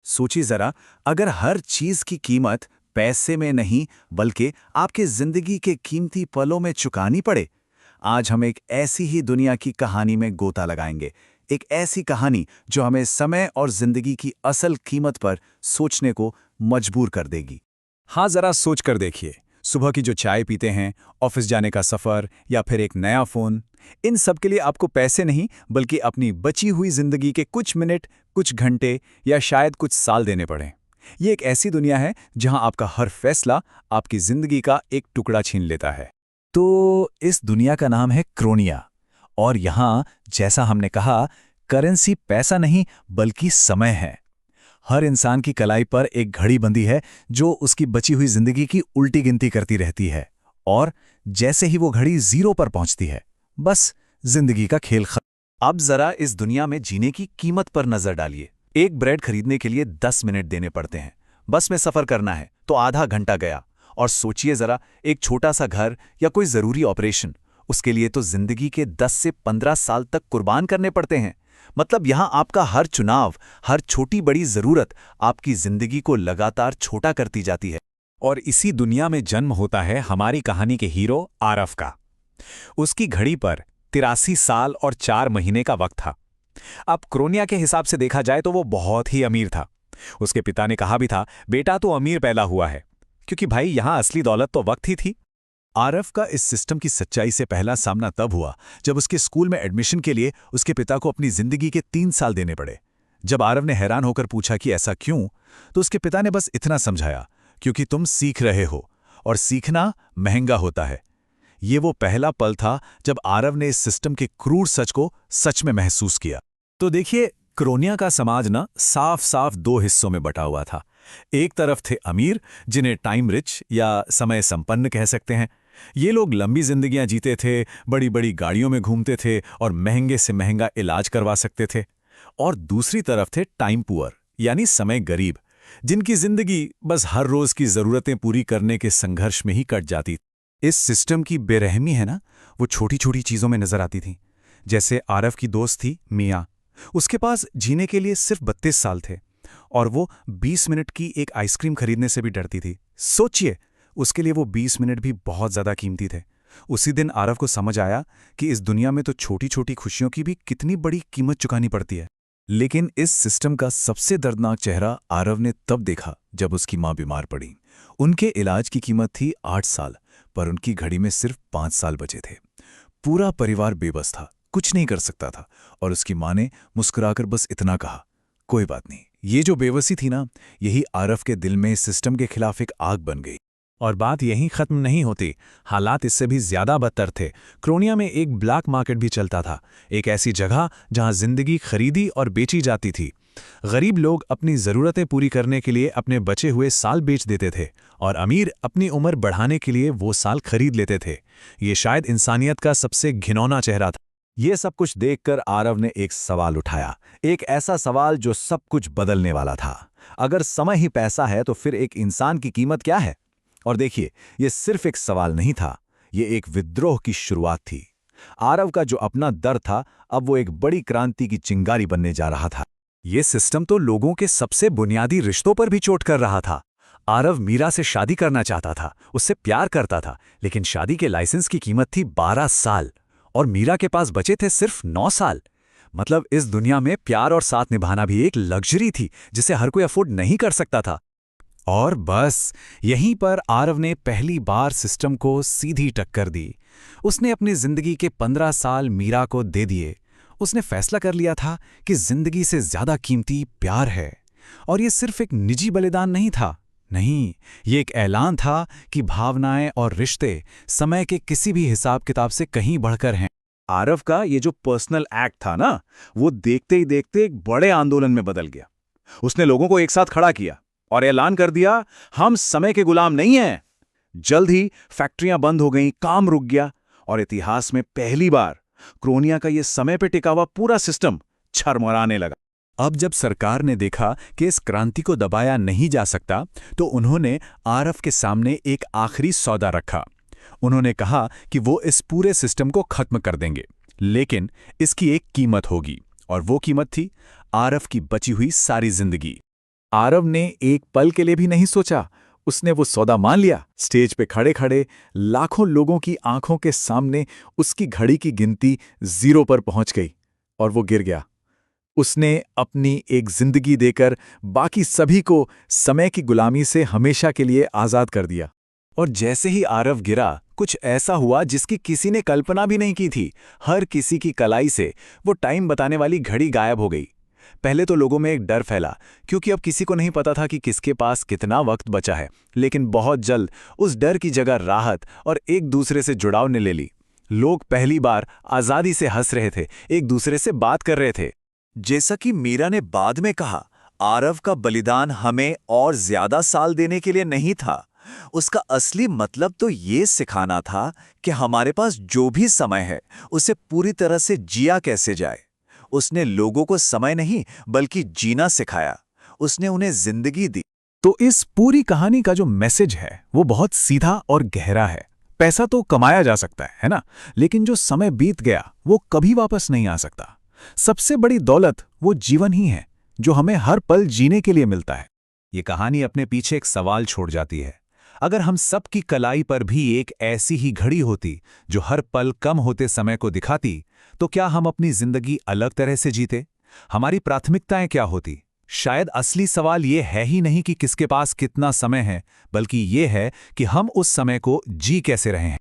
सोचिए जरा, अगर हर चीज की कीमत पैसे में नहीं बल्कि आपके जिंदगी के कीमती पलों में चुकानी पड़े। आज हम एक ऐसी ही दुनिया की कहानी में गोता लगाएंगे। एक ऐसी कहानी जो हमें समय और जिंदगी की असल कीमत पर सोचने को मजबूर कर देगी। हाँ, जरा सोच कर देखिए, सुबह की जो चाय पीते हैं, ऑफिस जाने का सफर या फिर एक नया फोन, इन सब के लिए आपको पैसे नहीं बल्कि अपनी बची हुई जिंदगी के कुछ मिनट, कुछ घंटे या शायद कुछ साल देने पड़े। ये एक ऐसी दुनिया है जहां आपका हर फैसला आपकी जिंदगी का एक टुकड़ा छीन लेता है। तो इस दुनिया का नाम है क्रोनिया। और यहां, जैसा हमने कहा, करेंसी पैसा नहीं बल्कि समय है। हर इंसान की कलाई पर एक घड़ी बंधी है जो उसकी बची हुई जिंदगी की उल्टी गिनती करती रहती है। और जैसे ही वो घड़ी जीरो पर पहुंचती है, बस जिंदगी का खेल खत्म। अब जरा इस दुनिया में जीने की कीमत पर नजर डालिए। एक ब्रेड खरीदने के लिए 10 मिनट देने पड़ते हैं। बस में सफर करना है तो आधा घंटा गया। और सोचिए जरा, एक छोटा सा घर या कोई जरूरी ऑपरेशन, उसके लिए तो जिंदगी के 10 से 15 साल तक कुर्बान करने पड़ते हैं। मतलब यहां आपका हर चुनाव, हर छोटी बड़ी जरूरत आपकी जिंदगी को लगातार छोटा करती जाती है। और इसी दुनिया में जन्म होता है हमारी कहानी के हीरो आरफ का। उसकी घड़ी पर 83 साल और 4 महीने का वक्त था। अब क्रोनिया के हिसाब से देखा जाए तो वो बहुत ही अमीर था। उसके पिता ने कहा भी था, बेटा तो अमीर पैदा हुआ है, क्योंकि भाई यहां असली दौलत तो वक्त ही थी। आरफ का इस सिस्टम की सच्चाई से पहला सामना तब हुआ जब उसके स्कूल में एडमिशन के लिए उसके पिता को अपनी जिंदगी के 3 साल देने पड़े। जब आरव ने हैरान होकर पूछा कि ऐसा क्यों, तो उसके पिता ने बस इतना समझाया, क्योंकि तुम सीख रहे हो और सीखना महंगा होता है। ये वो पहला पल था जब आरव ने इस सिस्टम के क्रूर सच को सच में महसूस किया। तो देखिए, क्रोनिया का समाज ना साफ साफ 2 हिस्सों में बटा हुआ था। एक तरफ थे अमीर, जिन्हें टाइम रिच या समय संपन्न कह सकते हैं। ये लोग लंबी जिंदगियां जीते थे, बड़ी बड़ी गाड़ियों में घूमते थे और महंगे से महंगा इलाज करवा सकते थे। और दूसरी तरफ थे टाइम पुअर, यानी समय गरीब, जिनकी जिंदगी बस हर रोज की जरूरतें पूरी करने के संघर्ष में ही कट जाती। इस सिस्टम की बेरहमी है ना, वो छोटी छोटी चीजों में नजर आती थी। जैसे आरव की दोस्त थी मिया। उसके पास जीने के लिए सिर्फ 32 साल थे और वो 20 मिनट की एक आइसक्रीम खरीदने से भी डरती थी। सोचिए, उसके लिए वो 20 मिनट भी बहुत ज्यादा कीमती थे। उसी दिन आरव को समझ आया कि इस दुनिया में तो छोटी छोटी खुशियों की भी कितनी बड़ी कीमत चुकानी पड़ती है। लेकिन इस सिस्टम का सबसे दर्दनाक चेहरा आरव ने तब देखा जब उसकी मां बीमार पड़ी। उनके इलाज की कीमत थी 8 साल, पर उनकी घड़ी में सिर्फ 5 साल बचे थे। पूरा परिवार बेबस था, कुछ नहीं कर सकता था। और उसकी मां ने मुस्कुराकर बस इतना कहा, कोई बात नहीं। ये जो बेबसी थी ना, यही आरफ के दिल में सिस्टम के खिलाफ एक आग बन गई। और बात यहीं खत्म नहीं होती, हालात इससे भी ज्यादा बदतर थे। क्रोनिया में एक ब्लैक मार्केट भी चलता था, एक ऐसी जगह जहां जिंदगी खरीदी और बेची जाती थी। गरीब लोग अपनी जरूरतें पूरी करने के लिए अपने बचे हुए साल बेच देते थे और अमीर अपनी उम्र बढ़ाने के लिए वो साल खरीद लेते थे। ये शायद इंसानियत का सबसे घिनौना चेहरा था। ये सब कुछ देखकर आरव ने एक सवाल उठाया, एक ऐसा सवाल जो सब कुछ बदलने वाला था। अगर समय ही पैसा है तो फिर एक इंसान की कीमत क्या है? और देखिए, ये सिर्फ एक सवाल नहीं था, ये एक विद्रोह की शुरुआत थी। आरव का जो अपना दर्द था, अब वो एक बड़ी क्रांति की चिंगारी बनने जा रहा था। ये सिस्टम तो लोगों के सबसे बुनियादी रिश्तों पर भी चोट कर रहा था। आरव मीरा से शादी करना चाहता था, उससे प्यार करता था, लेकिन शादी के लाइसेंस की कीमत थी 12 साल और मीरा के पास बचे थे सिर्फ 9 साल। मतलब इस दुनिया में प्यार और साथ निभाना भी एक लग्जरी थी जिसे हर कोई अफोर्ड नहीं कर सकता था। और बस यहीं पर आरव ने पहली बार सिस्टम को सीधी टक्कर दी। उसने अपनी जिंदगी के 15 साल मीरा को दे दिए। उसने फैसला कर लिया था कि जिंदगी से ज्यादा कीमती प्यार है। और ये सिर्फ एक निजी बलिदान नहीं था, नहीं, ये एक ऐलान था कि भावनाएं और रिश्ते समय के किसी भी हिसाब किताब से कहीं बढ़कर हैं। आरव का ये जो पर्सनल एक्ट था ना, वो देखते ही देखते एक बड़े आंदोलन में बदल गया। उसने लोगों को एक साथ खड़ा किया और ऐलान कर दिया, हम समय के गुलाम नहीं हैं। जल्द ही फैक्ट्रियां बंद हो गईं, काम रुक गया और इतिहास में पहली बार क्रोनिया का ये समय पे टिका हुआ पूरा सिस्टम छरमराने लगा। अब जब सरकार ने देखा कि इस क्रांति को दबाया नहीं जा सकता, तो उन्होंने आरव के सामने एक आखिरी सौदा रखा। उन्होंने कहा कि वो इस पूरे सिस्टम को खत्म कर देंगे, लेकिन इसकी एक कीमत होगी, और वो कीमत थी आरव की बची हुई सारी जिंदगी। आरव ने एक पल के लिए भी नहीं सोचा। उसने वो सौदा मान लिया। स्टेज पे खड़े खड़े लाखों लोगों की आंखों के सामने उसकी घड़ी की गिनती 0 पर पहुंच गई और वो गिर गया। उसने अपनी एक जिंदगी देकर बाकी सभी को समय की गुलामी से हमेशा के लिए आजाद कर दिया। और जैसे ही आरव गिरा, कुछ ऐसा हुआ जिसकी किसी ने कल्पना भी नहीं की थी। हर किसी की कलाई से वो टाइम बताने वाली घड़ी गायब हो गई। पहले तो लोगों में एक डर फैला, क्योंकि अब किसी को नहीं पता था कि किसके पास कितना वक्त बचा है। लेकिन बहुत जल्द उस डर की जगह राहत और एक दूसरे से जुड़ाव ने ले ली। लोग पहली बार आजादी से हंस रहे थे, एक दूसरे से बात कर रहे थे। जैसा कि मीरा ने बाद में कहा, आरव का बलिदान हमें और ज्यादा साल देने के लिए नहीं था। उसका असली मतलब तो ये सिखाना था कि हमारे पास जो भी समय है उसे पूरी तरह से जिया कैसे जाए। उसने लोगों को समय नहीं बल्कि जीना सिखाया। उसने उन्हें जिंदगी दी। तो इस पूरी कहानी का जो मैसेज है वो बहुत सीधा और गहरा है। पैसा तो कमाया जा सकता है ना? लेकिन जो समय बीत गया वो कभी वापस नहीं आ सकता। सबसे बड़ी दौलत वो जीवन ही है जो हमें हर पल जीने के लिए मिलता है। ये कहानी अपने पीछे एक सवाल छोड़ जाती है। अगर हम सब की कलाई पर भी एक ऐसी ही घड़ी होती जो हर पल कम होते समय को दिखाती, तो क्या हम अपनी जिंदगी अलग तरह से जीते? हमारी प्राथमिकताएं क्या होती? शायद असली सवाल ये है ही नहीं कि किसके पास कितना समय है, बल्कि ये है कि हम उस समय को जी कैसे रहे हैं।